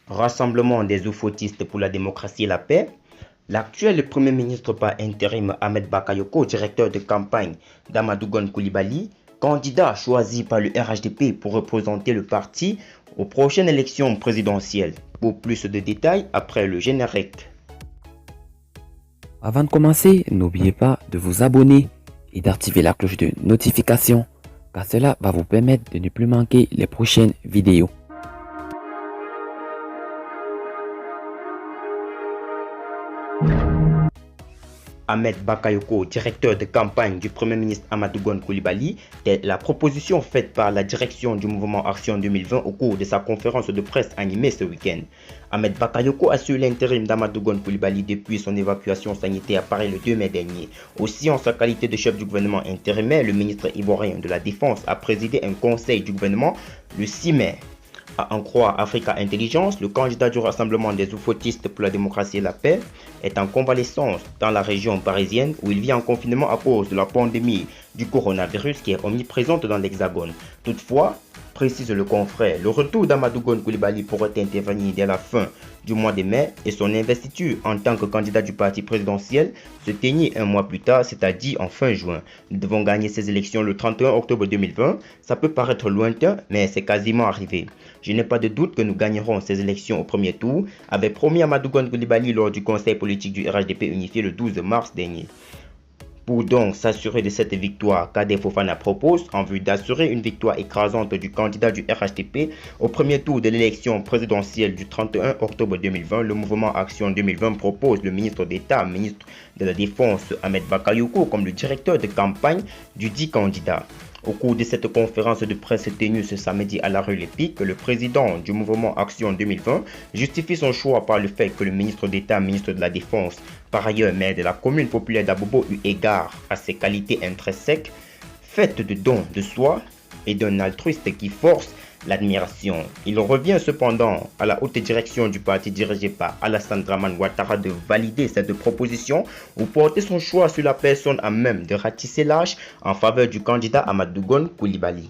Rassemblement des oufoutistes pour la démocratie et la paix. L'actuel Premier ministre par intérim Ahmed Bakayoko, directeur de campagne d'Amadou Gon Coulibaly, candidat choisi par le RHDP pour représenter le parti aux prochaines élections présidentielles. Pour plus de détails, après le générique. Avant de commencer, n'oubliez pas de vous abonner et d'activer la cloche de notification, car cela va vous permettre de ne plus manquer les prochaines vidéos. Ahmed Bakayoko, directeur de campagne du Premier ministre Amadou Gon Coulibaly, telle la proposition faite par la direction du mouvement Action 2020 au cours de sa conférence de presse animée ce week-end. Ahmed Bakayoko assure l'intérim d'Amadou Gon Coulibaly depuis son évacuation sanitaire pareille le 2 mai dernier. Aussi, en sa qualité de chef du gouvernement intérimaire, le ministre ivoirien de la Défense a présidé un conseil du gouvernement le 6 mai. À en croire Africa Intelligence, le candidat du Rassemblement des oufoutistes pour la démocratie et la paix est en convalescence dans la région parisienne où il vit en confinement à cause de la pandémie du coronavirus qui est omniprésente dans l'Hexagone. Toutefois, précise le confrère, le retour d'Amadou Gon Coulibaly pourrait intervenir dès la fin du mois de mai et son investiture en tant que candidat du parti présidentiel se teignit un mois plus tard, c'est-à-dire en fin juin. Nous devons gagner ces élections le 31 octobre 2020. Ça peut paraître lointain, mais c'est quasiment arrivé. Je n'ai pas de doute que nous gagnerons ces élections au premier tour, avait promis Amadou Gon Coulibaly lors du conseil politique du RHDP unifié le 12 mars dernier. Pour donc s'assurer de cette victoire, Kadé Fofana propose, en vue d'assurer une victoire écrasante du candidat du RHDP au premier tour de l'élection présidentielle du 31 octobre 2020, le mouvement Action 2020 propose le ministre d'État, ministre de la Défense Ahmed Bakayoko comme le directeur de campagne du dit candidat. Au cours de cette conférence de presse tenue ce samedi à la rue Lépic, le président du mouvement Action 2020 justifie son choix par le fait que le ministre d'État, ministre de la Défense, par ailleurs maire de la commune populaire d'Abobo, eu égard à ses qualités intrinsèques, faites de dons de soi et d'un altruiste qui force l'admiration. Il revient cependant à la haute direction du parti dirigé par Alassane Dramane Ouattara de valider cette proposition ou porter son choix sur la personne à même de ratisser l'âge en faveur du candidat Amadou Gon Coulibaly.